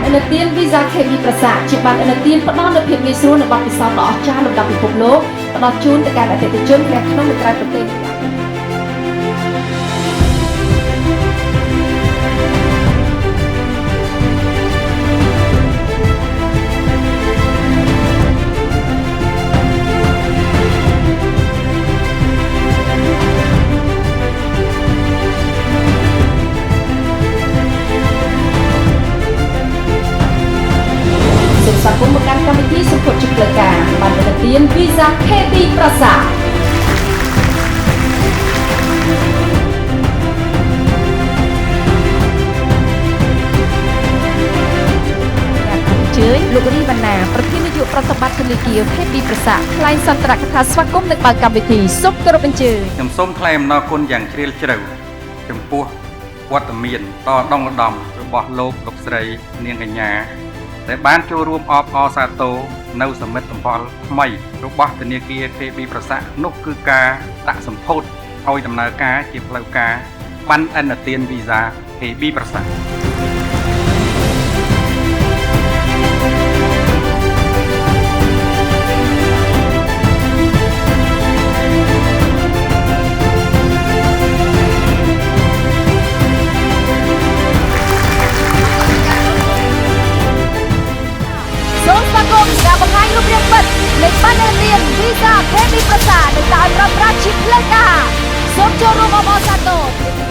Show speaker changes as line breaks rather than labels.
ឥណទាន Visa KB ប្រាសាទជាប័ណ្ណឥណទានផ្ដល់នូវភាពងាយស្រួលនិងបទពិសោធន៍ដ៏អស្ចារ្យលំដាប់ពិភពលោកផ្ដល់ជូនទៅកាន់អតិថិជនទាំងក្នុងនិងក្រៅប្រទេសសង្គមមកកាន់កម្មវិធីសម្ពុតជាផ្លូវការបានឥណទាន Visa KB ប្រាសាទជើញលោករីវណ្ណាប្រធាននាយកប្រតិបត្តិធនាគារ KB ប្រាសាទថ្លែងសន្ទរកថាស្វាគមន៍នឹងបើកកម្មវិធីសូមគោរពអញ្ជើញ
ខ្ញុំសូមថ្លែងអំណរគុណយ៉ាងជ្រាលជ្រៅចំពោះវត្តមានតដងឧត្តមរបស់លោកស្រីនាងកញ្ញាដែលបានចូលរួមអបអរសាទរនៅសមិទ្ធផលថ្មីរបស់ធនាគារ KB ប្រាសាទនោះគឺការដាក់សម្ពោធឲ្យដំណើរការជាផ្លូវការប័ណ្ណឥណទាន Visa KB ប្រាសាទ
បង្ហាញរូបរាងពិតនៃប័ណ្ណឥណទាន Visa KB ប្រាសាទដោយប្រើប្រាស់ជាផ្លូវការសូមចូលរួមអបអរសាទរ